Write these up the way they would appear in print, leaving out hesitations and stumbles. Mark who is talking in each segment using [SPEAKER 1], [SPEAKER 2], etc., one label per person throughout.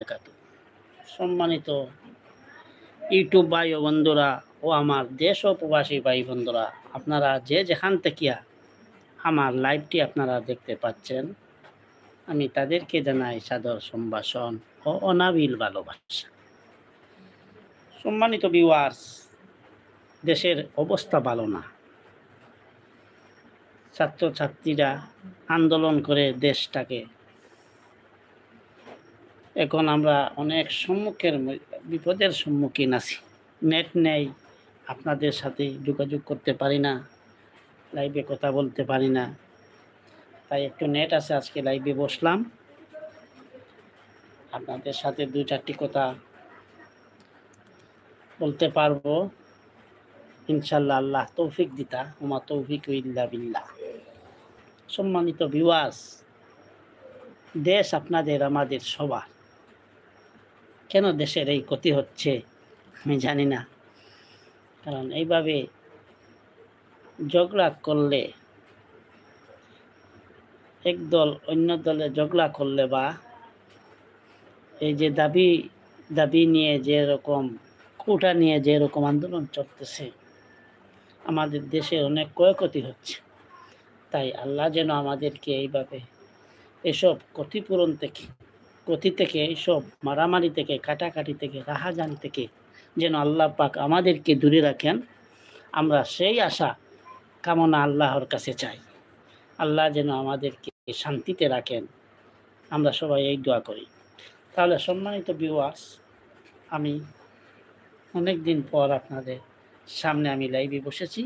[SPEAKER 1] বারাকাতুহু। সম্মানিত ইউটিউব ভাই ও বন্ধুরা ও আমার দেশ ও প্রবাসী ভাই বন্ধুরা, আপনারা যে যেখান থেকে আমার লাইভটি আপনারা দেখতে পাচ্ছেন, আমি তাদেরকে জানাই সাদর সম্ভাষণ ও অনাবিল ভালোবাসা। সম্মানিত ভিউয়ার্স, দেশের অবস্থা ভালো না। ছাত্রছাত্রীরা আন্দোলন করে দেশটাকে, এখন আমরা অনেক বিপদের সম্মুখীন আছি। নেট নেই, আপনাদের সাথে যোগাযোগ করতে পারি না, লাইভে কথা বলতে পারি না। তাই একটু নেট আছে, আজকে লাইভে বসলাম, আপনাদের সাথে 2-4টি কথা বলতে পারবো ইনশাল্লাহ। আল্লাহ তৌফিক দিতা, ওমা তৌফিক ইল্লা বিল্লাহ। সম্মানিত ভিউয়ার্স, দেশ আপনাদের আমাদের সবার। কেন দেশের এই ক্ষতি হচ্ছে আমি জানি না, কারণ এইভাবে ঝগড়া করলে, এক দল অন্য দলে ঝগড়া করলে, বা এই যে দাবি নিয়ে যেরকম কোটা নিয়ে যেরকম আন্দোলন চলতেছে, আমাদের দেশে অনেক ক্ষয়ক্ষতি হচ্ছে। তাই আল্লাহ যেন আমাদেরকে এইভাবে এসব ক্ষতি থেকে, এইসব মারামারি থেকে, কাটাকাটি থেকে, রাহাজানি থেকে যেন আল্লাহ পাক আমাদেরকে দূরে রাখেন। আমরা সেই আশা কামনা আল্লাহর কাছে চাই, আল্লাহ যেন আমাদেরকে শান্তিতে রাখেন। আমরা সবাই এই দোয়া করি। তাহলে সম্মানিত ভিউয়ার্স, আমি অনেক দিন পর আপনাদের সামনে আমি লাইভে বসেছি।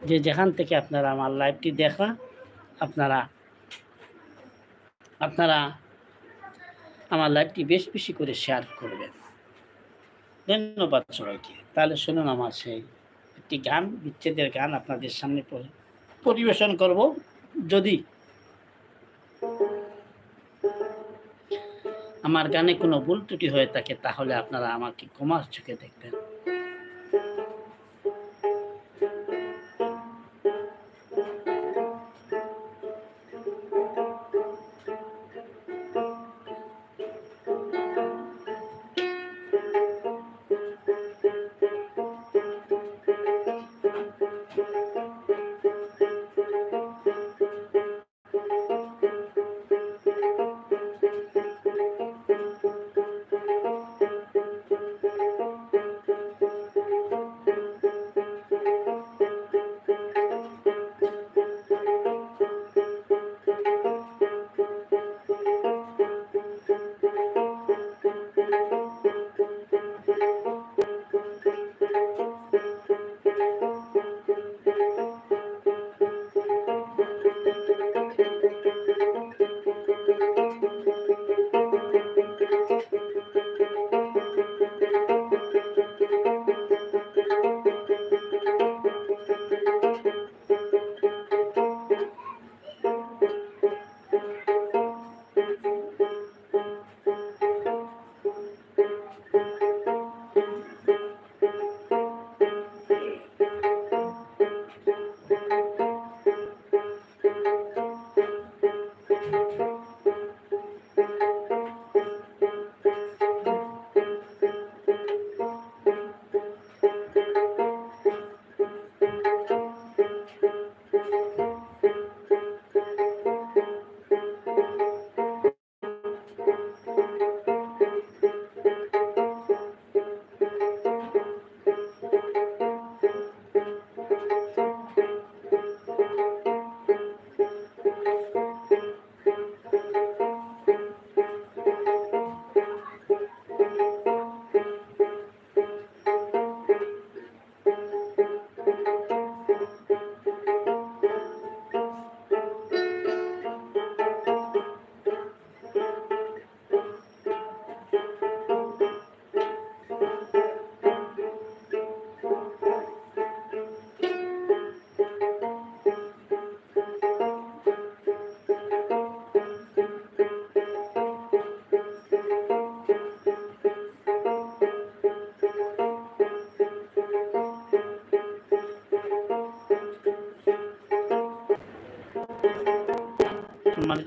[SPEAKER 1] যে যেখান থেকে আপনারা আমার লাইভটি দেখা, আপনারা আমার লাইভটি বেশি করে শেয়ার করবেন। ধন্যবাদ সবাইকে। তাহলে শুনুন, আমার সেই একটি গান, বিচ্ছেদের গান আপনাদের সামনে পরিবেশন করব। যদি আমার গানে কোনো ভুল ত্রুটি হয়ে থাকে, তাহলে আপনারা আমাকে ক্ষমার চোখে দেখবেন।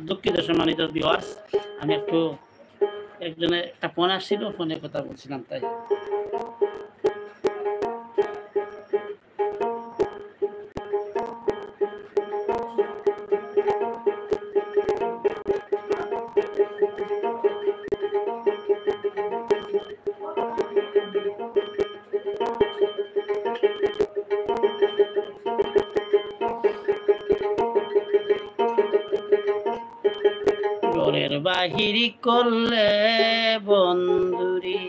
[SPEAKER 1] দুঃখিত সম্মানিত ভিউয়ার্স, আমি একটু একজনের একটা ফোন আসছিল, ফোনে কথা বলছিলাম তাই। ঘরের বাহির করলে বন্ধুরে,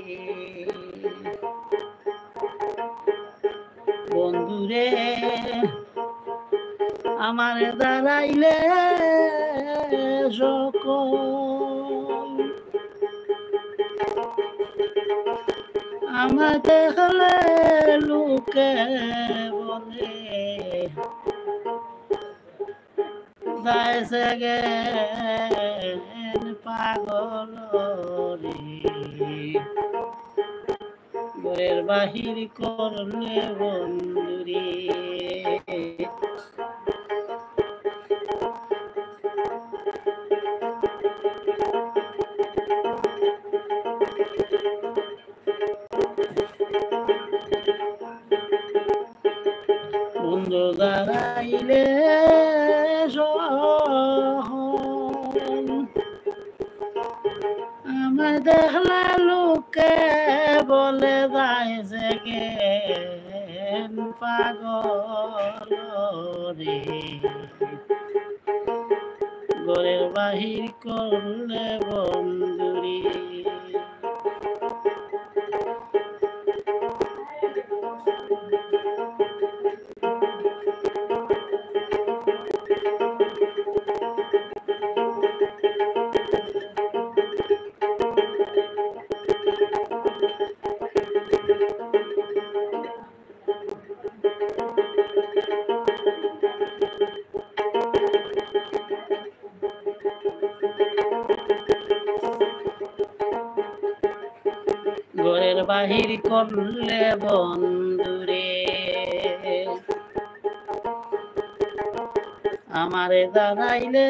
[SPEAKER 1] বন্ধুরে আমার দাঁড়াইলে সকল, আমার দেখলে লোকে বলে যাইছে জ্ঞান পাগল রে, ঘরের বাহির করলে বন্ধুরে। বন্ধু দাঁড়াইলে আমার দেখলা লোকে বলে যাইছে জ্ঞান পাগল রে, ঘরের বাহির করলে বন্ধুরে। ঘরের বাহির করলে বন্ধুরে, আমারে দাঁড়াইলে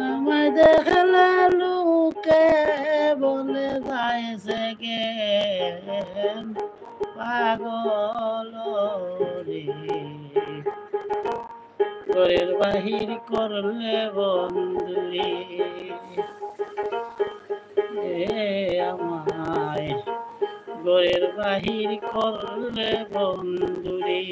[SPEAKER 1] আমায় দেখলে লোকে বলে যাইছে জ্ঞান পাগল রে, ঘরের বাহির করলে বন্ধুরে। আমায় ঘরের বাহির করলে বন্ধুরে।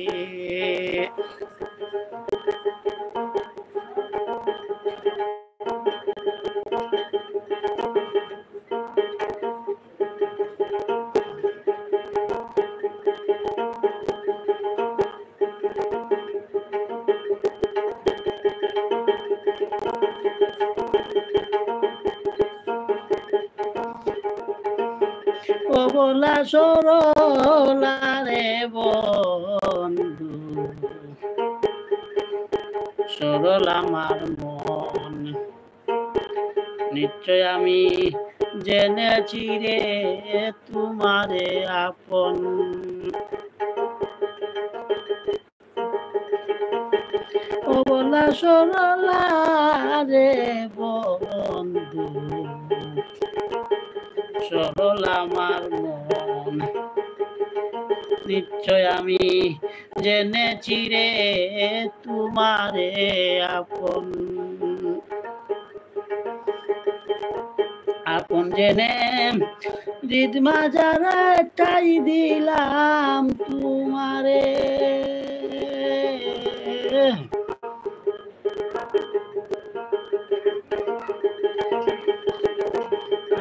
[SPEAKER 1] ও বলা সরলা রে বন্ধু, সরল আমার মন, নিশ্চয় আমি জেনেছি রে তোমারে আপন। ও বলা সরলা রে বন্ধু, সরল আমার মন, নিশ্চয় আমি জেনেছি রে তোমারে আপন। আপন জেনে হৃদ মাঝারে টাই দিলাম তোমারে,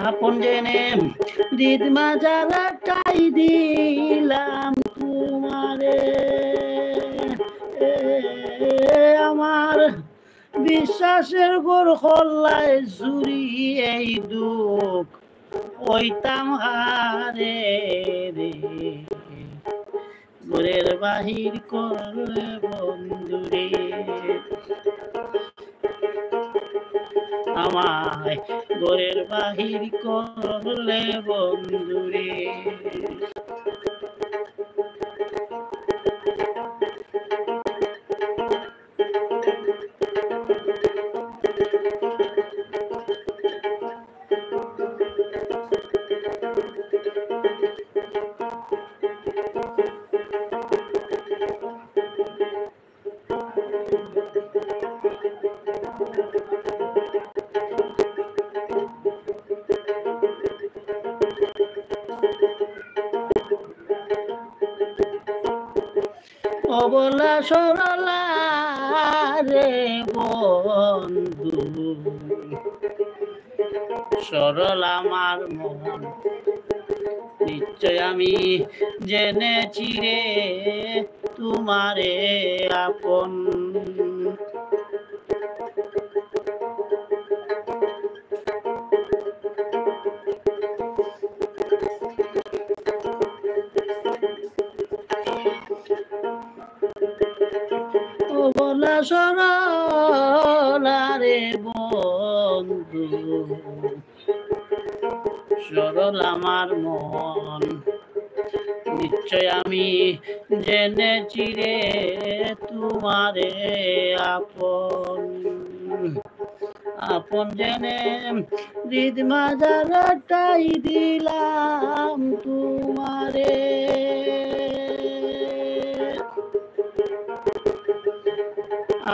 [SPEAKER 1] আপন জেনে হৃদ মাঝারে টাই দিলাম তোমারে। আমার বিশ্বাসের গোর হল্লায় জুড়ি এই দুঃখ ওইতাম হারে রে, ঘরের বাহির করলে বন্ধুরে। আমায় ঘরের বাহির করলে বন্ধুরে। অবলা সরলা রে বন্ধু, সরল আমার মন, নিশ্চয় আমি জেনেছি রে তোমারে আপন। বলা সরলা রে বন্ধু, সরল আমার মন, নিশ্চয় আমি জেনেছি রে তোমারে আপন। আপন জেনে হৃদ মাজারটাই দিলাম তোমারে,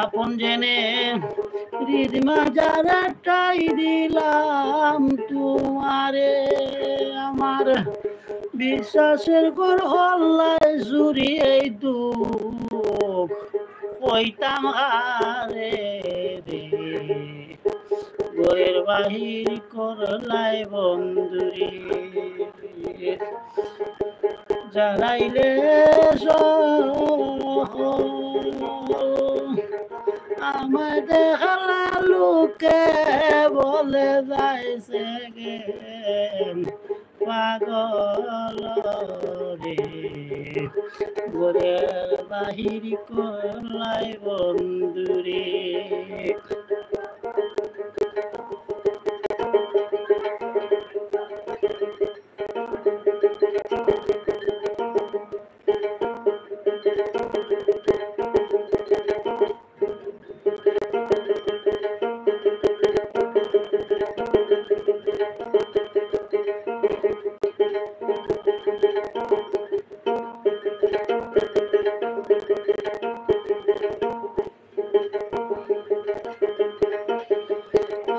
[SPEAKER 1] আপন জেনে হৃদ মাজারটাই দিলাম তোমারে। আমার বিশ্বাসের ঘর হল্লায় জুড়ি এই দুঃখ কইতাম হারে রে, ঘরের বাহির করলাই বন্ধুরে। জানাইলে আমায় দেখালা লোকে বলে যাইছে গে পাগল রে, ঘরের বাহির করলাই বন্ধুরে।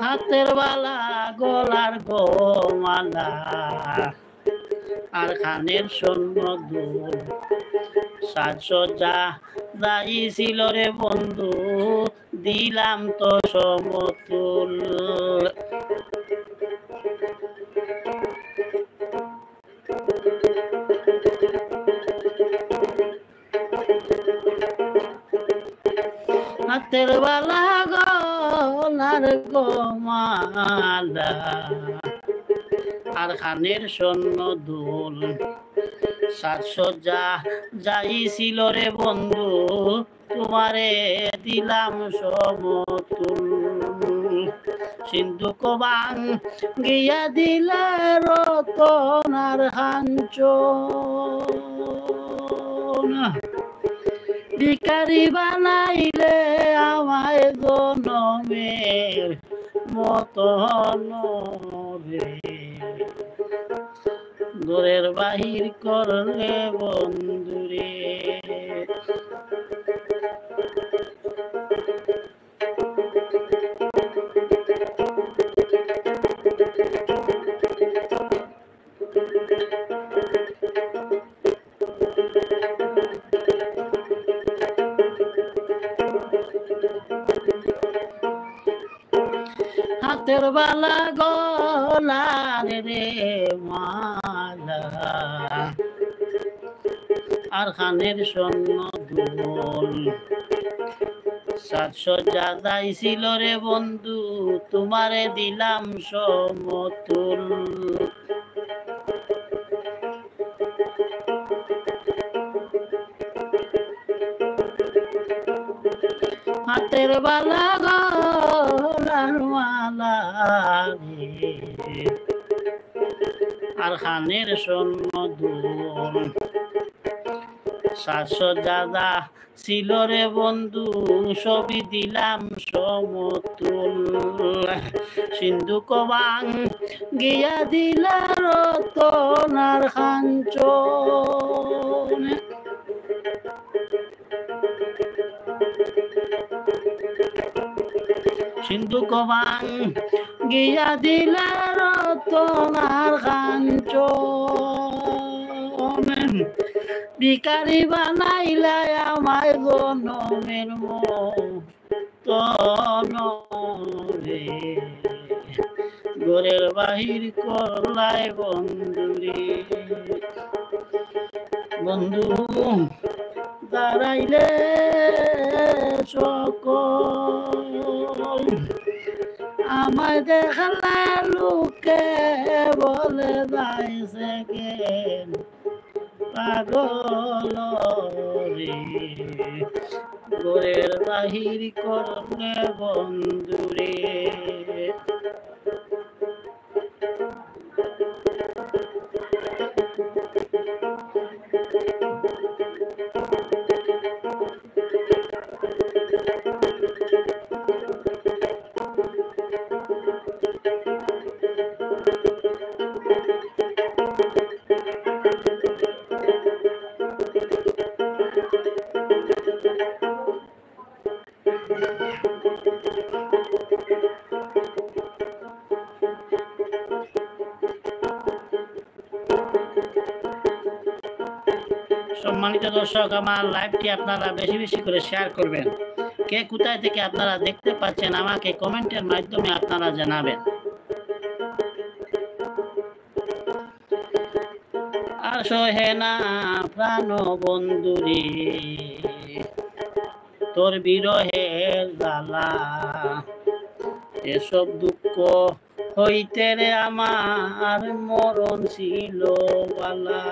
[SPEAKER 1] হাতের বালা গলার গোমালা আর খানের স্বর্ণ দুল, সাজসজ্জা যাইছিল রে বন্ধু দিলাম তো সমতুল। হাতের বালা গলার গোমালা আর খানের স্বর্ণ দুল, সাজসজ্জা যাইছিল রে বন্ধু তোমারে দিলাম সমতুল। সিন্ধুক বাং গিয়া দিলে রতনার হাঞ্চন, ভিখারি বানাইলে আমায় জনমের মতন রে, ঘরের বাহির করলে বন্ধুরে। হাতের বালা গলার রে মালা আর খানের স্বর্ণ দুল, সাজসজ্জা যাইছিল রে বন্ধু তোমারে দিলাম সমতুল। হাতের বালা গলার মালা আর খানের স্বর্ণ দুল, সাজসজ্জা ছিল রে বন্ধু, সবই দিলাম সমতুল। সিন্ধুক বাং গিয়া দিলা রতনার কাঞ্চন। সিন্ধুক বাং গিয়া দিলা রতনার কাঞ্চন। ভিখারি বানাইলা আমায় জনমের মতন রে, ঘরের বাহির করলাই বন্ধুরে। বন্ধু দাঁড়াইলে সকল, আমায় দেখালে লোকে বলে যাইছে কেন পাগল রে, ঘরের বাহির করলে বন্ধুরে। সম্মানিত দর্শক, আমার লাইভটি আপনারা বেশি বেশি করে শেয়ার করবেন। কে কোথায় থেকে আপনারা দেখতে পাচ্ছেন আমাকে কমেন্টের মাধ্যমে আপনারা জানাবেন। আর সহে না প্রাণ বন্ধুরে, তোর বিরহের জ্বালা, এসব দুঃখ হইতে রে আমার মরণ ছিল বালা।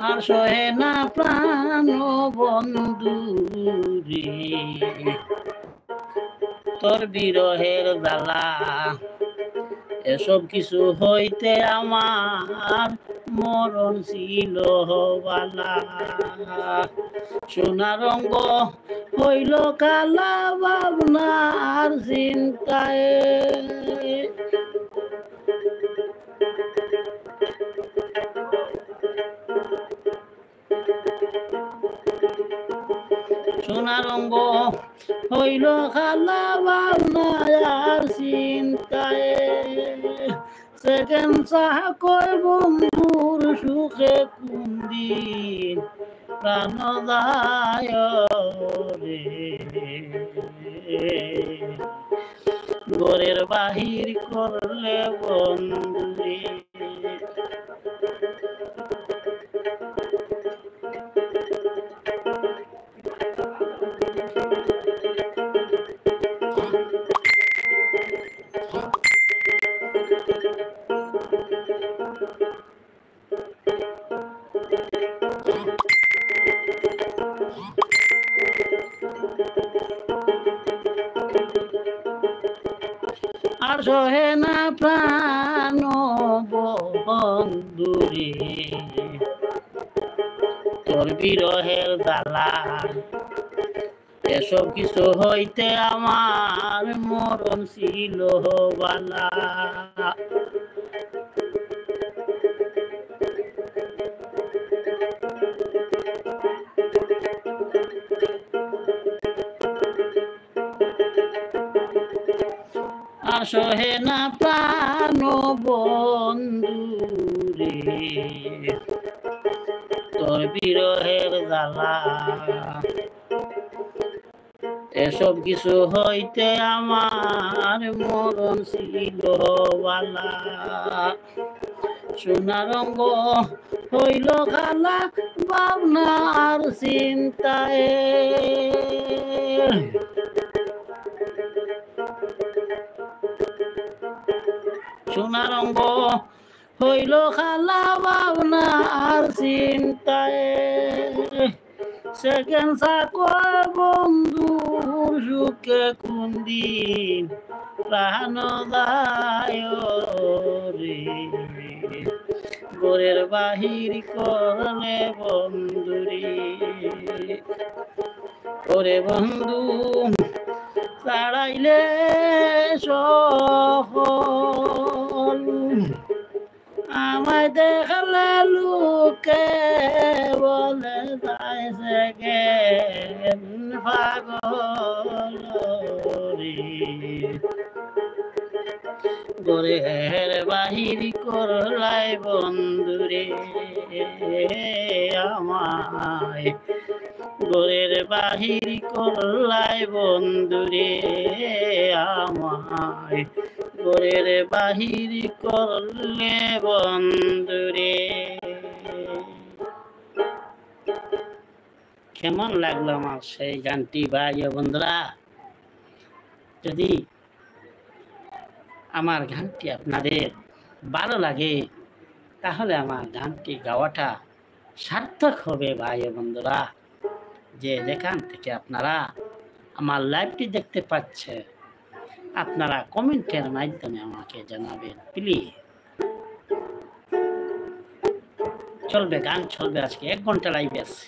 [SPEAKER 1] আর সহে না প্রাণ বন্ধু রে, তোর বিরহের জ্বালা, এসব কিছু হইতে আমার মরণ ছিল বালা। সোনা রঙ্গ হইল কালা ভাবনার চিন্তায়, সোনা রঙ্গ হইল কালা ভাবনার চিন্তায়। সেকেন্ড সাহা কয় বন্ধুর সুখে কুন্দিন প্রাণ দায় রে, ঘরের বাহির করলে বন্ধুরে। আর সহে না প্রাণ বন্ধুরে, তোর বিরহের জ্বালা, এসব কিছু হইতে আমার মরণ ছিল বালা। আর সহে না প্রাণ বন্ধুরে, তোর বিরহের জ্বালা, এসব কিছু হইতে আমার মরণ ছিল বালা। সোনা রঙ্গ হইল কালা ভাবনার চিন্তায়, সোনা রঙ্গ হইল কালা ভাবনার চিন্তায়। সেকেন্ড সাকর বন্ধুর সুখে কোন দিন প্রাণ দায় রে গোরের বাহির করলে বন্ধুরে ওরে বন্ধু তাড়াইলে সকল আমায় দেখলে লোকে বলে যাইছে গে পাগল রে গোরের বাহির করলাই বন্ধুরে আমায় গোরের বাহির করলাই বন্ধুরে আমায় গোরের বাহির করলে বন্ধুরে। কেমন লাগলো আমার সেই গানটি ভাই বন্ধুরা? যদি আমার গানটি আপনাদের ভালো লাগে তাহলে আমার গানটি গাওয়াটা সার্থক হবে ভাই বন্ধুরা। যে যেখান থেকে আপনারা আমার লাইভটি দেখতে পাচ্ছে আপনারা কমেন্টের মাধ্যমে আমাকে জানাবেন প্লিজ। চলবে গান চলবে, আজকে 1 ঘন্টা লাইভ আছে।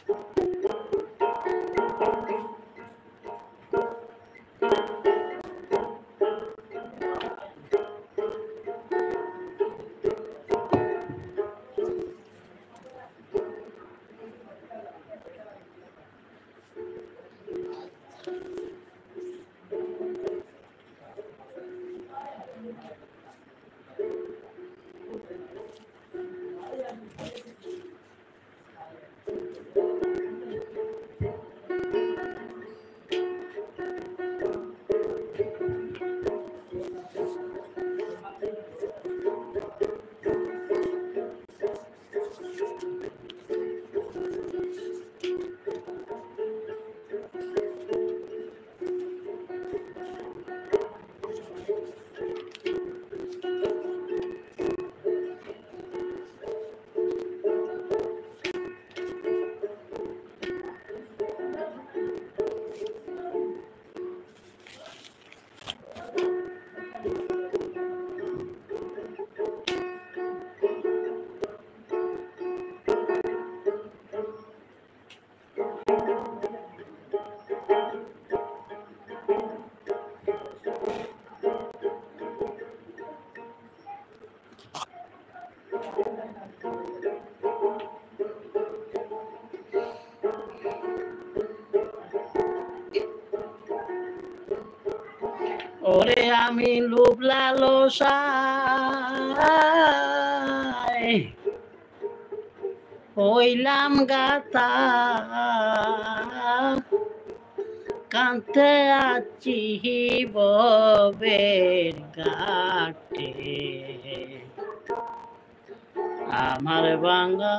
[SPEAKER 1] ওরে আমি লোভ লালসায় হইলাম গাতা কান্তে আছি ববের ঘাটে আমার বাঙ্গা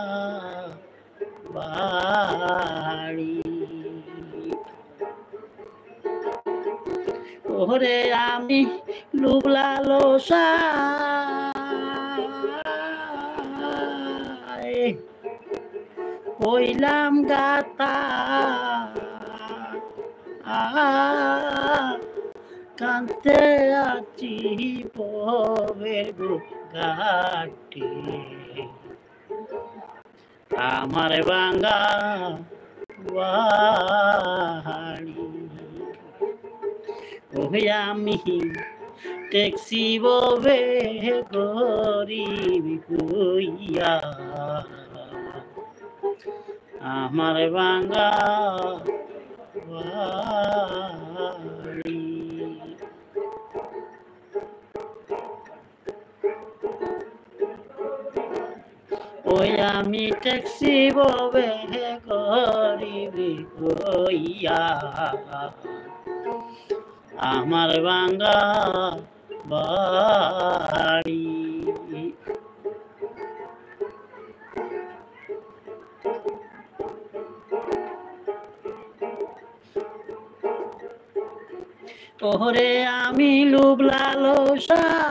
[SPEAKER 1] বাড়ি। ওরে আমি লোভ লালসায় হইলাম গাতা কান্তে আছি ববের ঘাটে আমার বাঙ্গা বাড়ি। ওহে আমি ট্যাক্সি ববে গরিব হইয়া আমার বাঙ্গা বাড়ি। ওই আমি ট্যাক্সি ববে গরিব হইয়া আমার বাঙ্গা বাড়ি। ওরে আমি লোভ লালসায়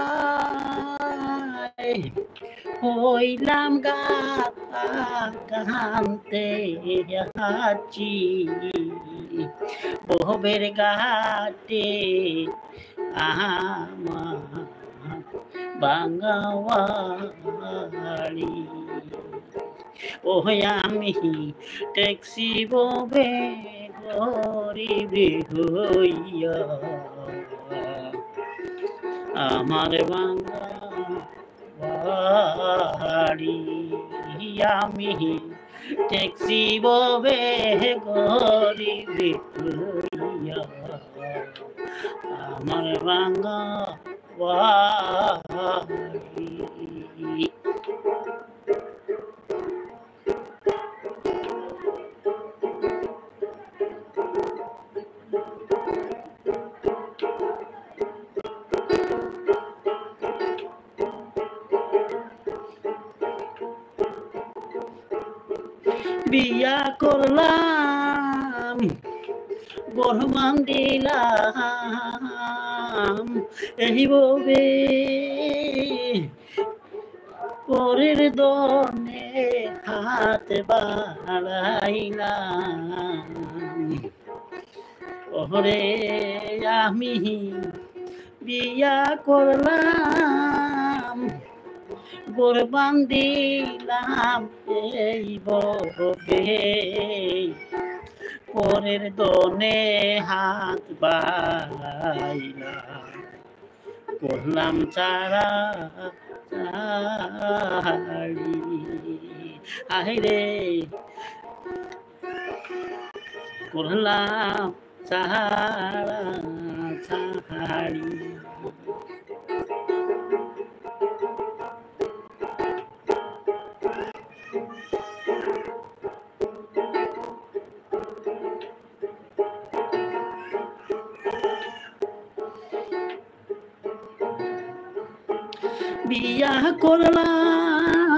[SPEAKER 1] হইলাম গাতা কান্তে আছি বহবের ঘাটে আমার বাঙ্গাওয়ারি ও আমি ট্যাক্সি ববে গরিব হইয়া আমার বাঙ্গা বাড়ি আমি ট্যাক্সি ববে গরিব হইয়া আমার বাঙ্গা বাড়ি বিয়া করলাম বরমান দিলাম এই ববে পরের দনে হাত বাড়াইলাম ওরে আমি বিয়া করলাম কোরবান দিলাম এই ববে পরের দনে হাত বাড়াইলাম করলাম চারা চারি আরে করলাম চারা চারি বিয়া করলাম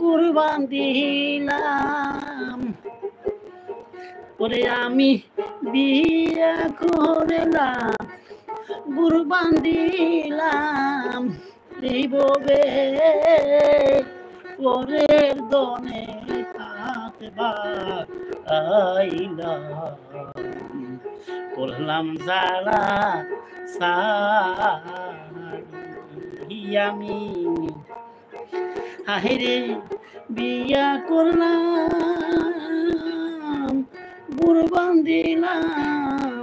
[SPEAKER 1] কুরবান দিলাম ওরে আমি বিয়া করলাম কুরবান দিলাম এই ববে পরের দনে হাত বাড়াইলাম করলাম যারা সারি আমি হায়রে বিয়া করলাম কুরবান দিলাম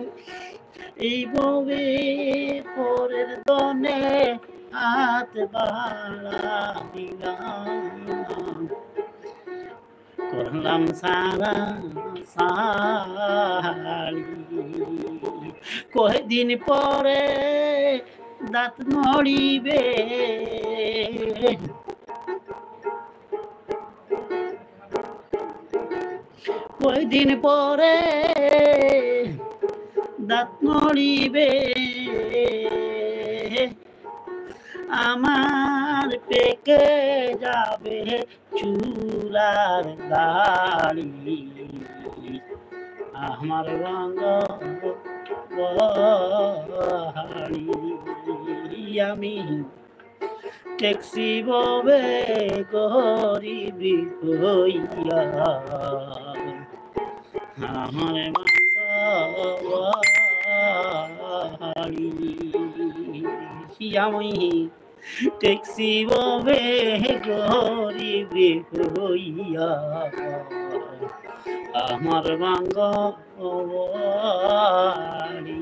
[SPEAKER 1] এই ববে পরের দনে হাত বাড়াইলাম করলাম সারা সারি কয়দিন পরে দাঁত নড়িবে কয়দিন পরে দাঁত নড়িবে আমার পেকে যাবে চুলার দাড়ি আমার রঙা বাড়ি আমি ট্যাক্সি ববে গরিব হইয়া আমার বাড়ি আমি ট্যাক্সি ববে গরিব হইয়া আমার বাঙ্গা বাড়ি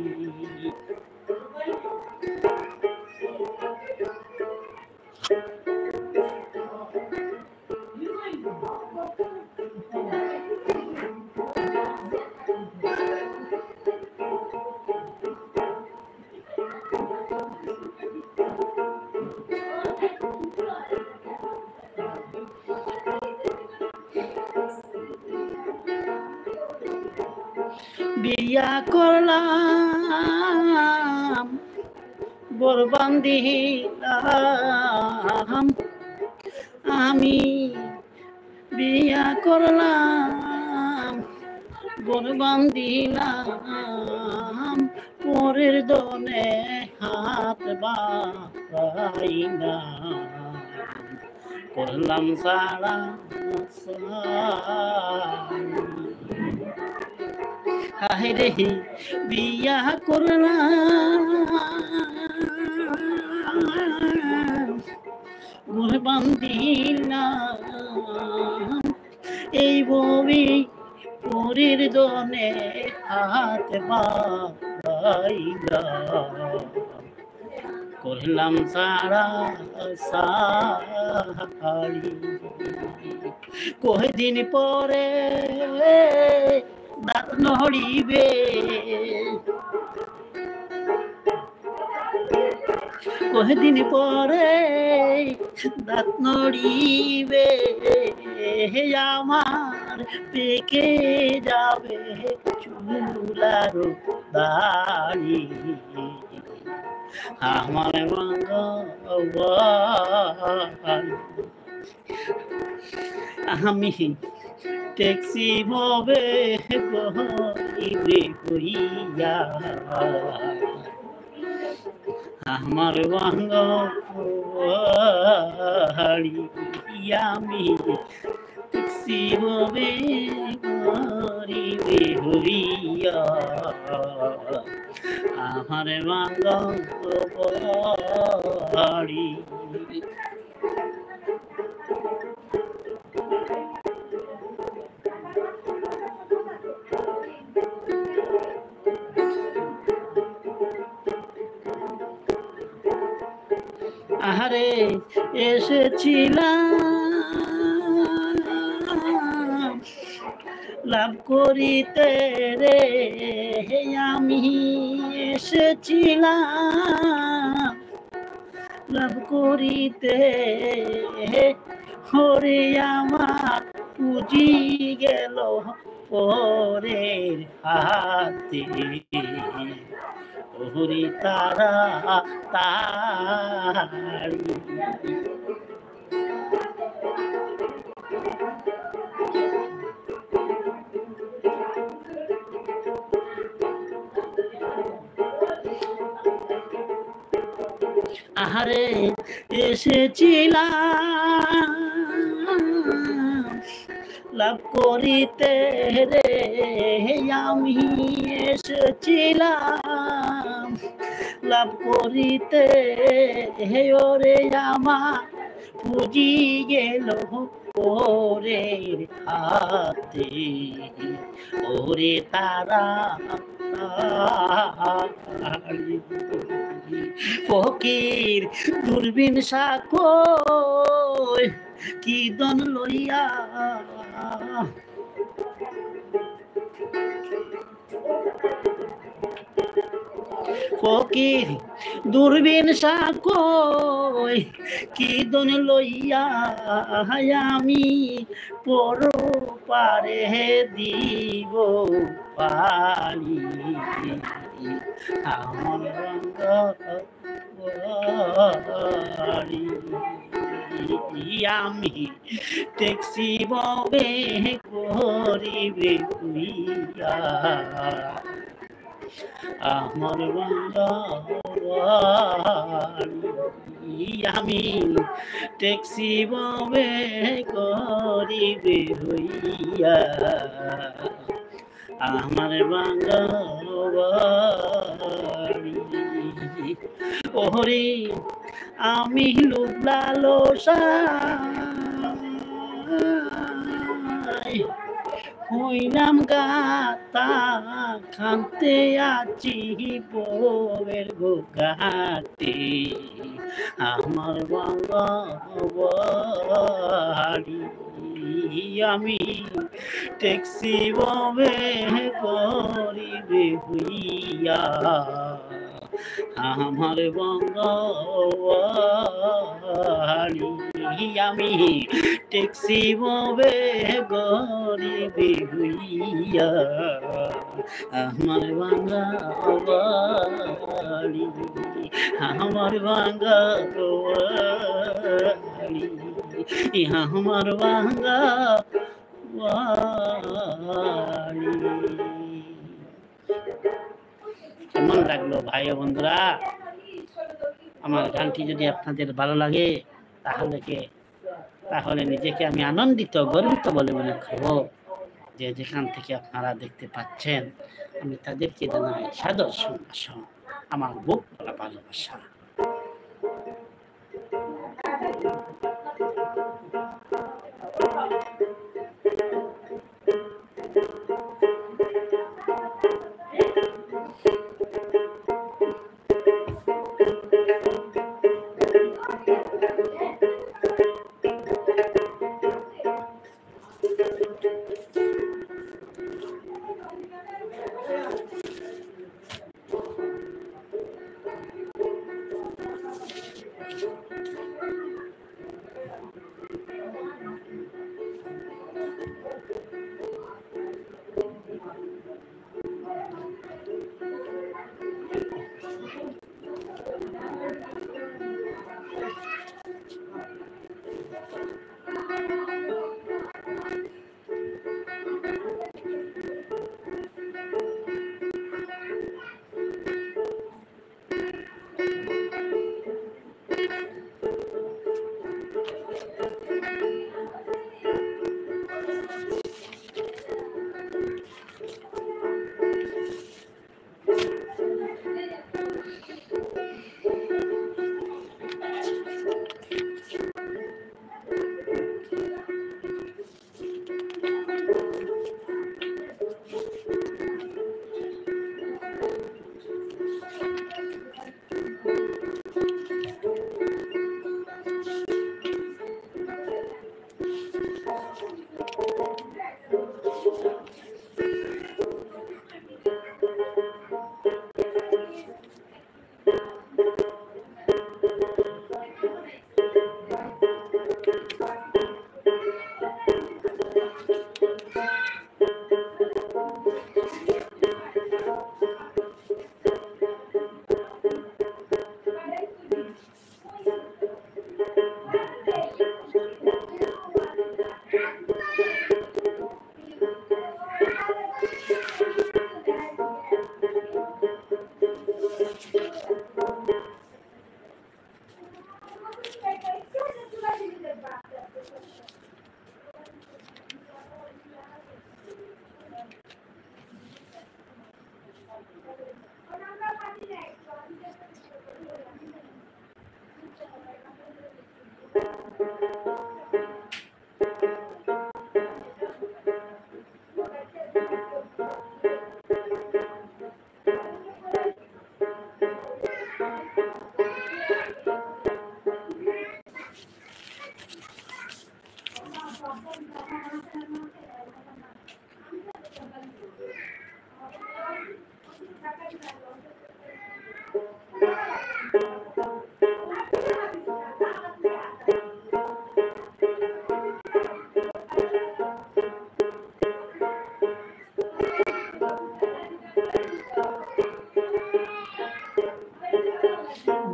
[SPEAKER 1] বিয়া করলাম বরবান দিলাম আমি বিয়া করলাম বরবান দিলাম পরের দনে হাত বাড়াইলাম করলাম সারা হায়রে বিয়া করলাম ঘরে বান্ধিলাম এই বমি পরের দনে হাত বাড়াইলাম করলাম সারা সারি কয়দিন পরে দাঁত নড়িবে কয়দিন পরে দাঁত নড়িবে আমার পেকে যাবে চুলার দাড়ি আমার আমি ট্যাক্সি হবে গরিবে হইয়া আমার বাঙালি আমি ট্যাক্সি হবে গরিবে হইয়া আমার বাঙালি আহারে এসেছিলাম লাভ করিতে রে আমি এসেছিলাম লাভ করিতে হরে আমার পুঁজি গেল পরের হাতে হরি তারা তারি আহারে এসেছিলাম লাভ করিতে রে আমি এসেছিলাম লাভ করিতে হে ওরে আমার পুঁজি গেল ওরের হাতে ওরে তারা ফকির দূরবীন সাকই কি দন লইয়া ফকির দূরবীন সাকই কি দন লইয়া আমি পর পারে দিব পারি আমার আমি ট্যাক্সি ববে করিবে কুইয়া আমার আমি ট্যাক্সি ববে করিবে হইয়া আমার বাঙালি ওরে আমি লোভ লালসায় হইলাম গাতা খান্তে আছি বউয়ের গোগাতে আমার বাঙালি আমি ট্যাক্সি ববে করিবে হইয়া আমার বাঙালি আমি ট্যাক্সি ববে গরিবে হইয়া আমার বাঙালি আমার বাঙালি আমার বাঙালি কেমন লাগলো ভাই ও বন্ধুরা? আমার গানটি যদি আপনাদের ভালো লাগে তাহলে নিজেকে আমি আনন্দিত গর্বিত বলে মনে করব যে যেখান থেকে আপনারা দেখতে পাচ্ছেন আমি তাদেরকে জানাই সাদর সম্ভাষণ, আমার বুক ভরা ভালোবাসা।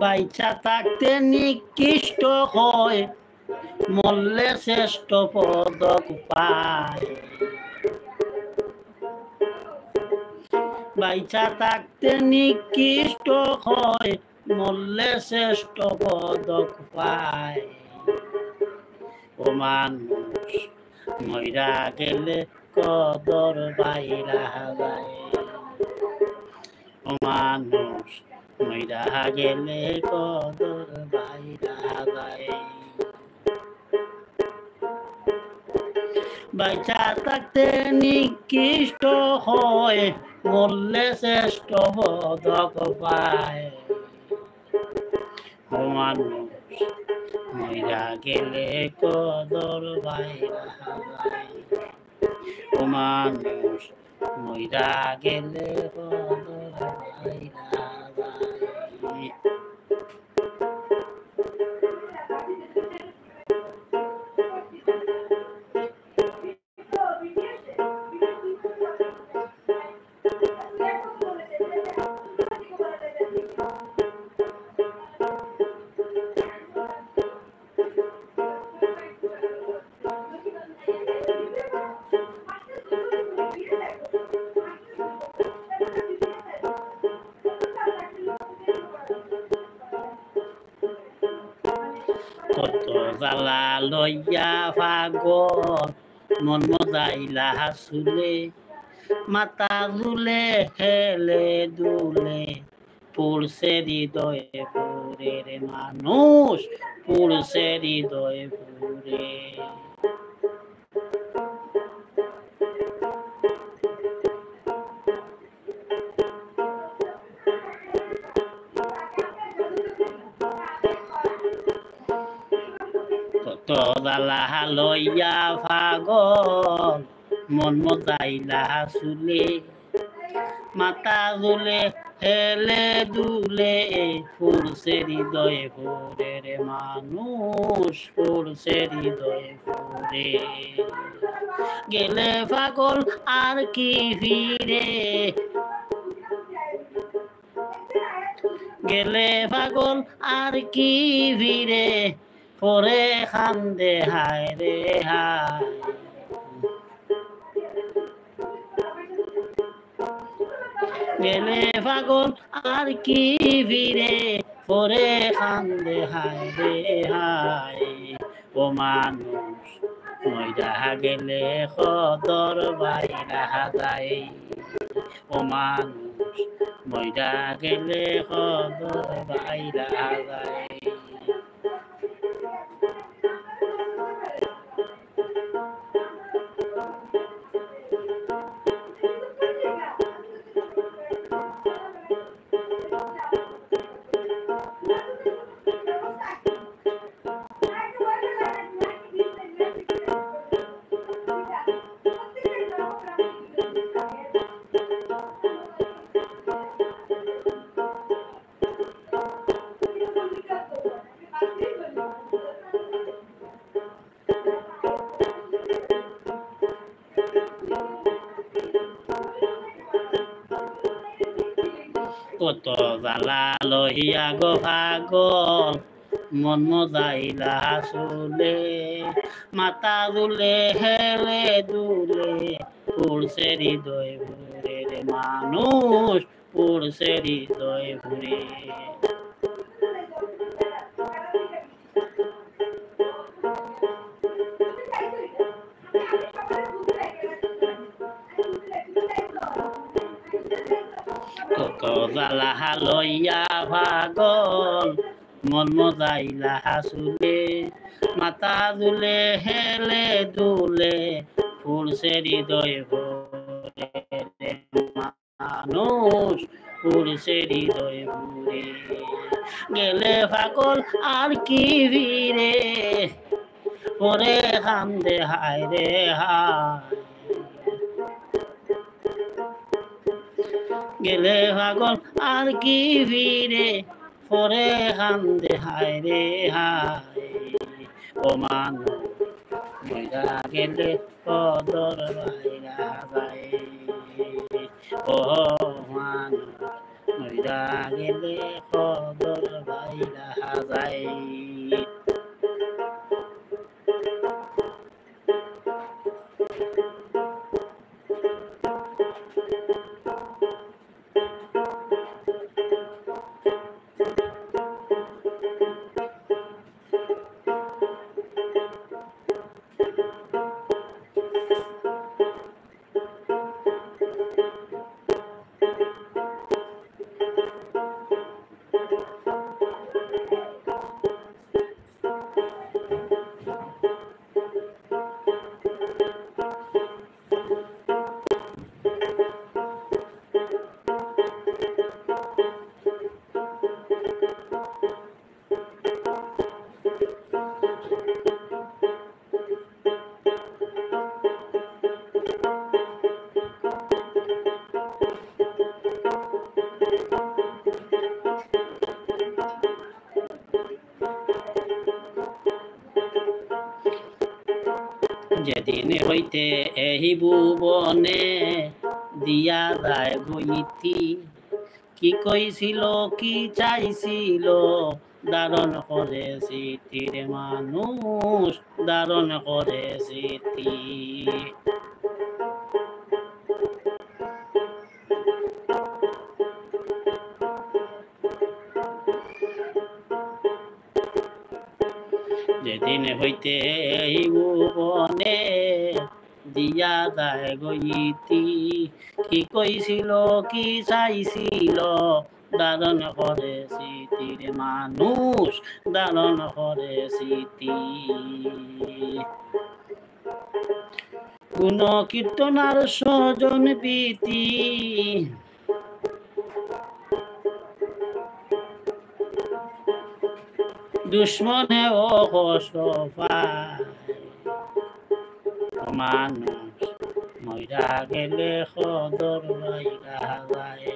[SPEAKER 1] বাইচা থাকতে নিকৃষ্ট হয়, মরলে শ্রেষ্ঠ পদক পায়। বাইচা থাকতে নিকৃষ্ট হয়, মরলে শ্রেষ্ঠ পদক পায়। ও মানুষ মইরা গেলে কদর বাইরা যায়। ও মানুষ মইরা গেলে কদর বাইরা যায়। বাইচা থাকতে নিকৃষ্ট হয়, মরলে শ্রেষ্ঠ পদক পায়। ও মানুষ মইরা গেলে কদর বাইরা যায়। ও মানুষ মইরা গেলে কদর বাইরা যায়। কত জ্বালা লইয়া পাগল মন মজাইলা চুলে, মাথা দুলে হেলে দুলে পড়ছে হৃদয়ে পুরে রে মানুষ পড়ছে হৃদয়ে পুরে কত জ্বালা লইয়া পাগল মন মজাইলা চুলে মাথা দুলে হেলে দুলে পড়ছে হৃদয়ে পুরে রে মানুষ পড়ছে হৃদয়ে পুরে গেলে পাগল আর কি ফিরে গেলে পাগল আর কি ফিরে পরে খান্দে হায় রে হায় গেলে পাগল আর কি ফিরে পরে খান্দে হায় রে হায় ও মানুষ মইরা গেলে খদর বাইরা যায় ও মানুষ মইরা গেলে খদর বাইরা যায় কত জ্বালা লহিয়া গো পাগল মন মজাইলা চুলে মাথা দুলে হেলে দুলে পড়ছে হৃদয় ভুরে রে মানুষ পড়ছে হৃদয় ভুরে কত জ্বালা লইয়া পাগল মন মজাইলা চুলে মাথা দুলে হেলে দুলে পড়ছে হৃদয় ভরে মানুষ পড়ছে হৃদয় ভরে গেলে পাগল আর কি ফিরে পরে কান্দে হায় রে হায় গেলে পাগল আর কি ফিরে পরে কান্দে হায় রে হায় ও মানুষ মইরা গেলে কদর বাইরা যায় ও মানুষ মইরা গেলে কদর বাইরা যায় যেদিন হইতে এই ভুবনে দিয়া যায় গইতি কি কইছিল কি চাইছিল ধারণ করে স্মৃতির মানুষ ধারণ করে স্মৃতি যেদিন হইতে এই ভুবনে দিয়া যায় গইতি, কি কইছিল কি চাইছিল, ধারণ করে স্মৃতির মানুষ, ধারণ করে স্মৃতি। গুণ কীর্তনার স্বজন প্রীতি, দুশ্মনে ও কষ্ট পায়, মানুষ মইরা গেলে খদর বাইরা যায়।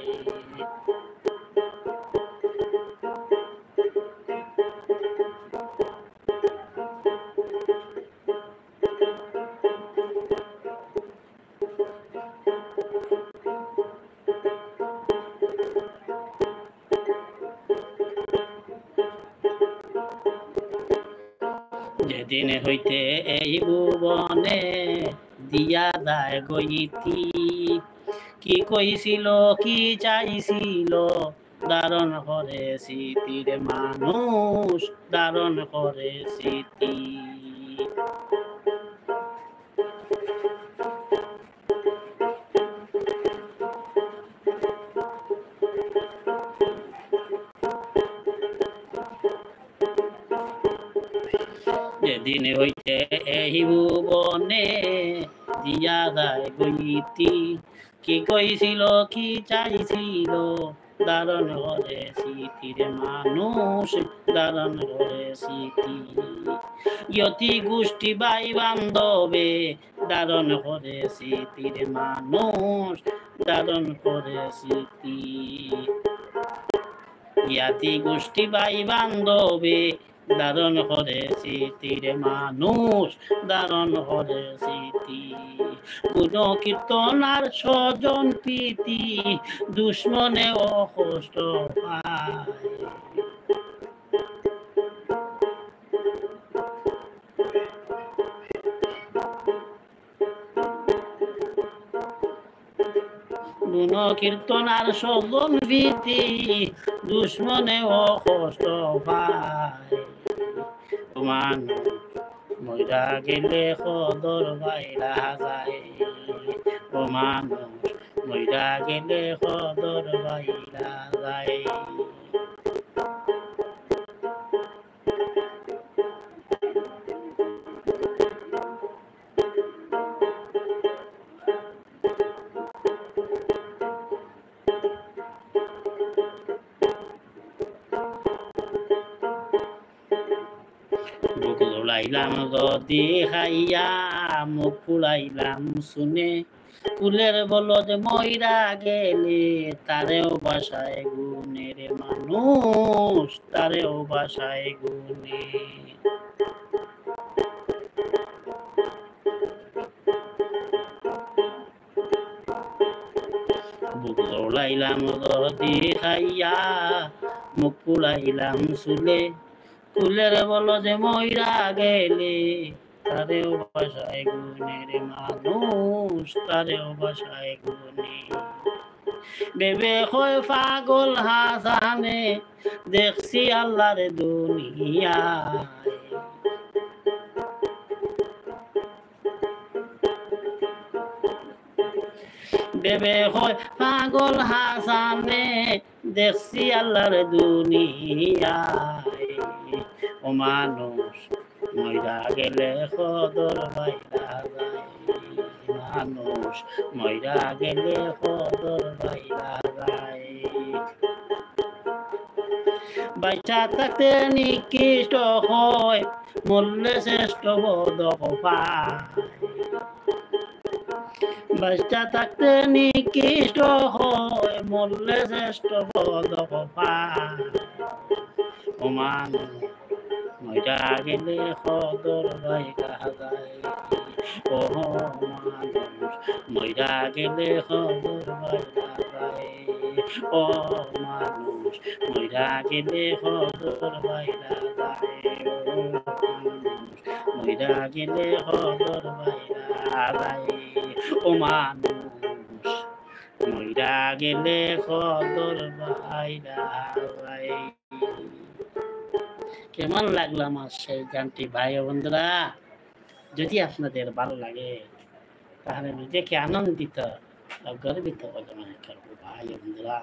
[SPEAKER 1] যেদিন হইতে এই ভুবনে দিয়া যায় গইতি, কি কইছিল কি চাইছিল, ধারণ করে স্মৃতির মানুষ, ধারণ করে স্মৃতি। যেদিন হইতে এই ভুবনে দিয়া যায় গইতি, কি কইছিল কি চাইছিল, ধারণ করে স্মৃতির মানুষ, ধারণ করে স্মৃতি। ইয়তি গোষ্ঠী ভাই বান্ধবে, ধারণ করে স্মৃতির মানুষ, ধারণ করে স্মৃতি। জ্ঞাতি গোষ্ঠী ভাই বান্ধবে, ধারণ করে স্মৃতির মানুষ, ধারণ করে স্মৃতি। গুণ কীর্তন আর স্বজন প্রীতি, দুশ্মনে ও কষ্ট পায়, গুণ কীর্তন আর স্বজন প্রীতি, দুশ্মনে ও কষ্ট পায়, মানুষ মইরা গেলে খদর বাইরা যায়, ও মানুষ মইরা গেলে খদর বাইরা যায়। বুক জোড়াইলাম যদি খাইয়া, মুখ ফুলাইলাম শুনে, কুলের বলদ মইরা গেলে, তারেও বাসায় গুণের মানুষ, তারেও বাসায় গুণে। বুক জোড়াইলাম যদি খাইয়া, মুখ ফুলাইলাম শুলে, কুলের বলদ মইরা গেলে, তারেও বাসায় গুণের মানুষ, তারেও বাসায় গুণে। বেবে কয় পাগল হাসানে, দেখছি আল্লাহর দুনিয়ায়, বেবে কয় পাগল হাসানে, দেখছি আল্লাহর দুনিয়ায়, ও মানুষ মইরা গেলে খদর বাইরা যায়, মানুষ মইরা গেলে খদর বাইরা যায়। বাচ্চা থাকতে নিকৃষ্ট হয়, মরলে শ্রেষ্ঠ বদক পায়, বাচ্চা থাকতে নিকৃষ্ট হয়, মরলে শ্রেষ্ঠ বদক পায়, ও মানুষ মইরা গেলে খদর বাইরা যায়, ও মানুষ মইরা গেলে খদর বাইরা যায়, ও মানুষ মইরা গেলে খদর বাইরা যায়, ও মানুষ মইরা গেলে খদর বাইরা যায়, ও মানুষ মইরা গেলে খদর বাইরা যায়। কেমন লাগলো আমার সেই গানটি ভাই ও বন্ধুরা? যদি আপনাদের ভালো লাগে তাহলে নিজেকে আনন্দিত বা গর্বিত বলে মনে করবো ভাই বন্ধুরা।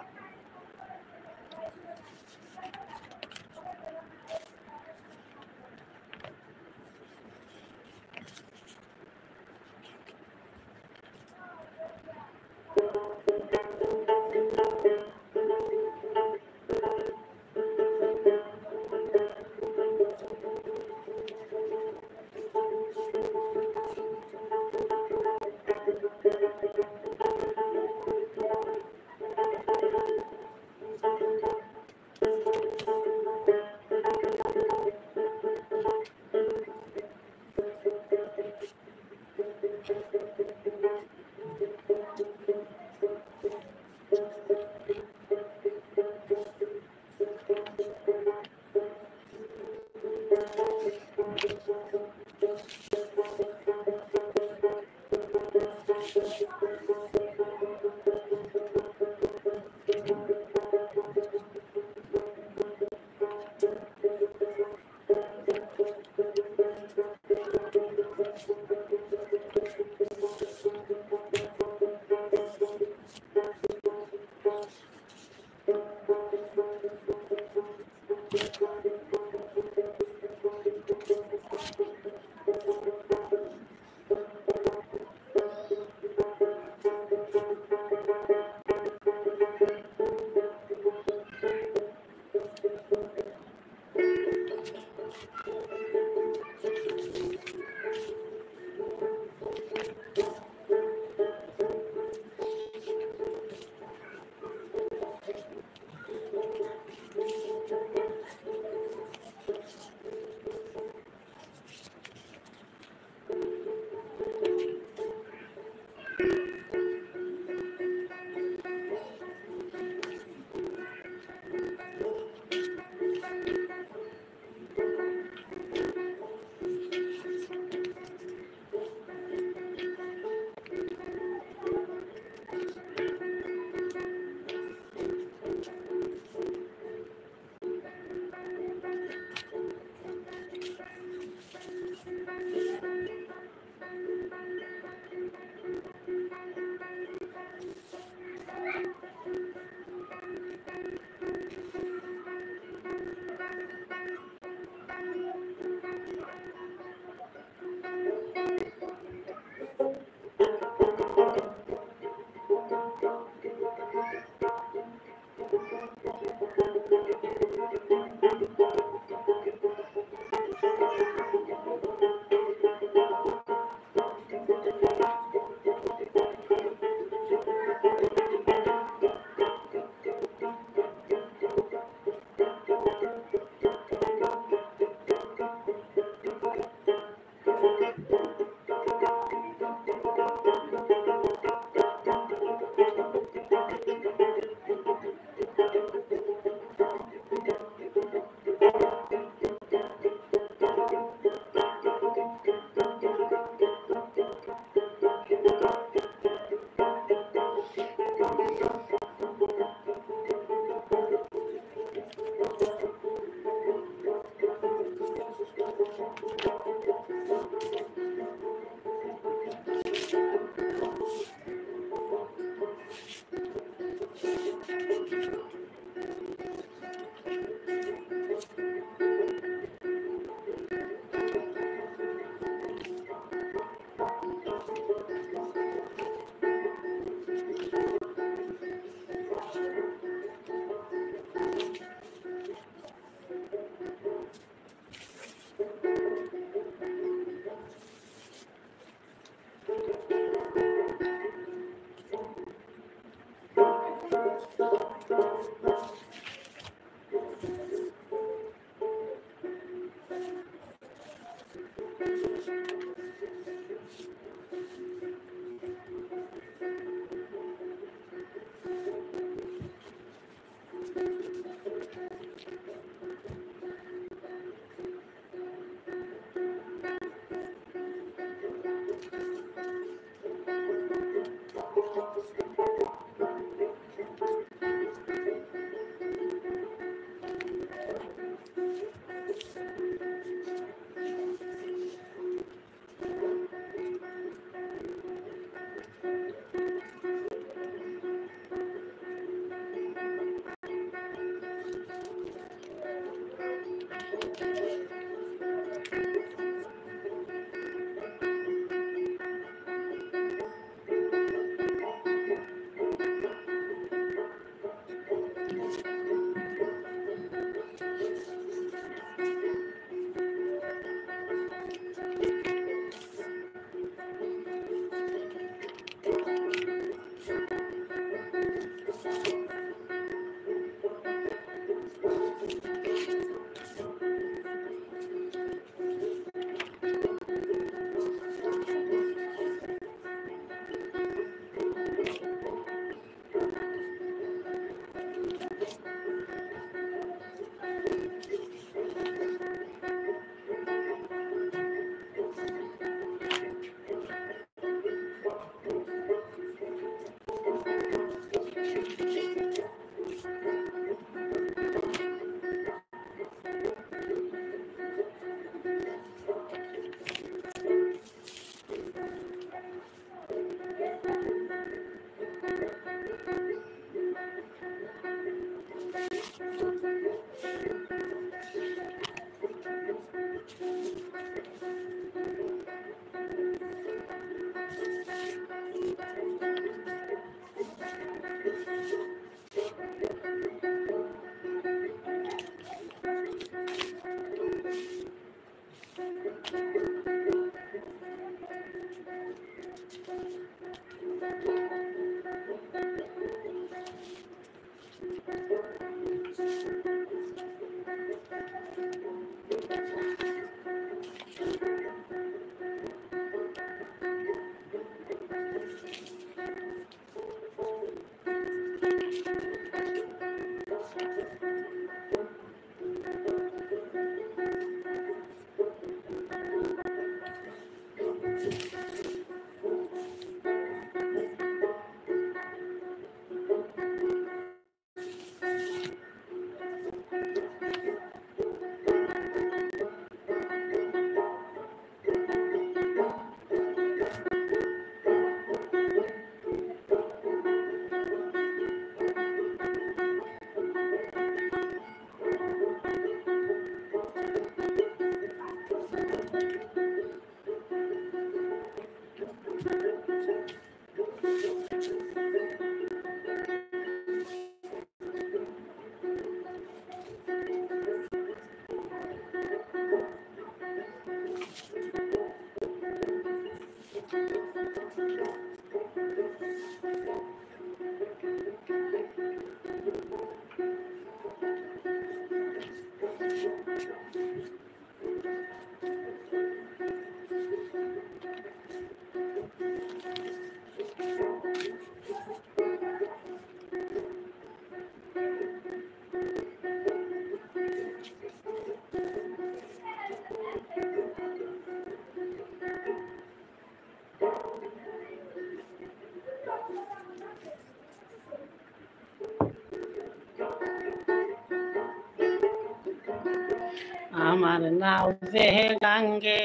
[SPEAKER 1] আমার নাও যে গাঙ্গে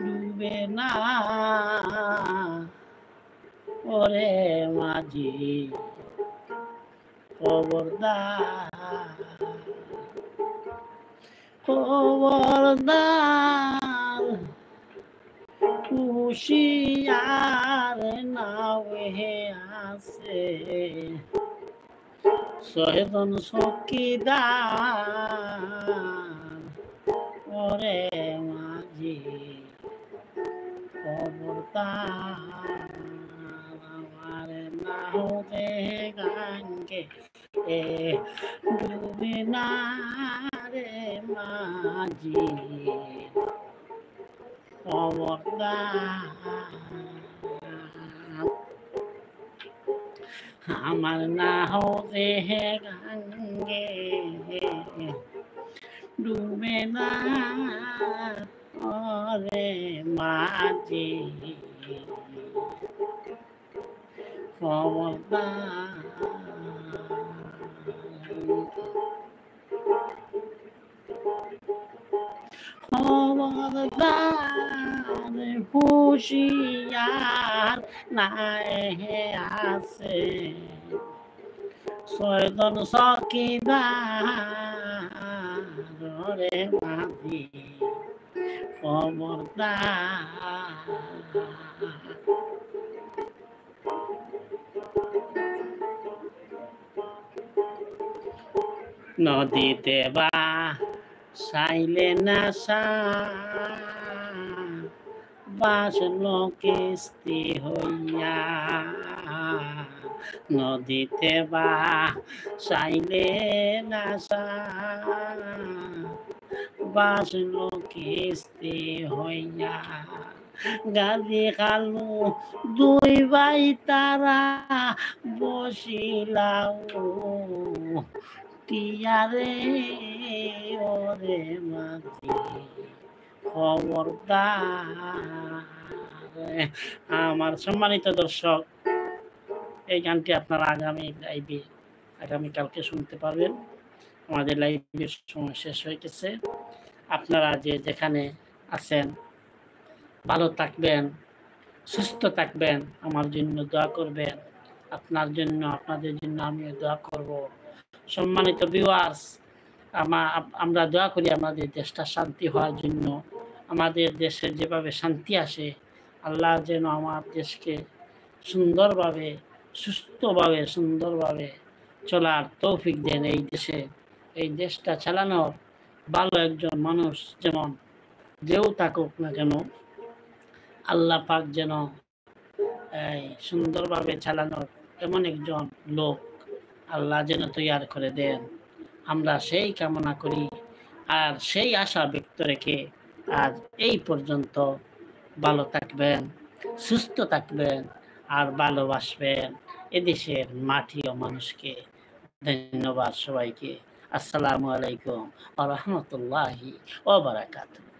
[SPEAKER 1] ডুবে না, ওরে মাঝি খবরদার, খবরদার, হুশিয়ার নাও হে আছে সহেদন চকিদার, ওরে মাঝি খবরদার, আমার নাও রে গাঙ্গে ডুবে না রে মাঝি খবরদার, আমার নাও রে গাঙ্গে ডুবে না ওরে মাঝি খবরদার, খবরদার, হুশিয়ার নাই হে আছে সয়দন চকিদার, রে মাঝি খবরদার, নদীতে বা সাইলে না বাসল কিস্তি হইয়া, নদীতে বা সাইলে না বাসল কিস্তি হইয়া, গালি খালু দুই ভাই তারা বসিলাও টিয়ারে, ওরে মাঝি খবরদার। আমার সম্মানিত দর্শক, এই গানটি আপনারা আগামীকালকে শুনতে পারবেন। আমাদের লাইভের সময় শেষ হয়ে গেছে। আপনারা যে যেখানে আছেন ভালো থাকবেন, সুস্থ থাকবেন, আমার জন্য দোয়া করবেন। আপনার জন্য, আপনাদের জন্য আমিও দোয়া করব। সম্মানিত ভিউয়ার্স, আমরা দোয়া করি আমাদের দেশটা শান্তি হওয়ার জন্য। আমাদের দেশে যেভাবে শান্তি আসে, আল্লাহ যেন আমার দেশকে সুন্দরভাবে, সুন্দরভাবে চলার তৌফিক দেন। এই দেশটা চালানোর ভালো একজন মানুষ যেমন যেও থাকুক না কেন, আল্লাহ পাক যেন সুন্দরভাবে চালানোর এমন একজন লোক আল্লাহ যেন তৈয়ার করে দেন, আমরা সেই কামনা করি। আর সেই আশা ব্যক্ত রেখে আজ এই পর্যন্ত, ভালো থাকবেন, সুস্থ থাকবেন, আর ভালোবাসবেন এদেশের মাটি ও মানুষকে। ধন্যবাদ সবাইকে। আসসালামু আলাইকুম ওয়া রাহমাতুল্লাহি ওয়া বারাকাতুহু।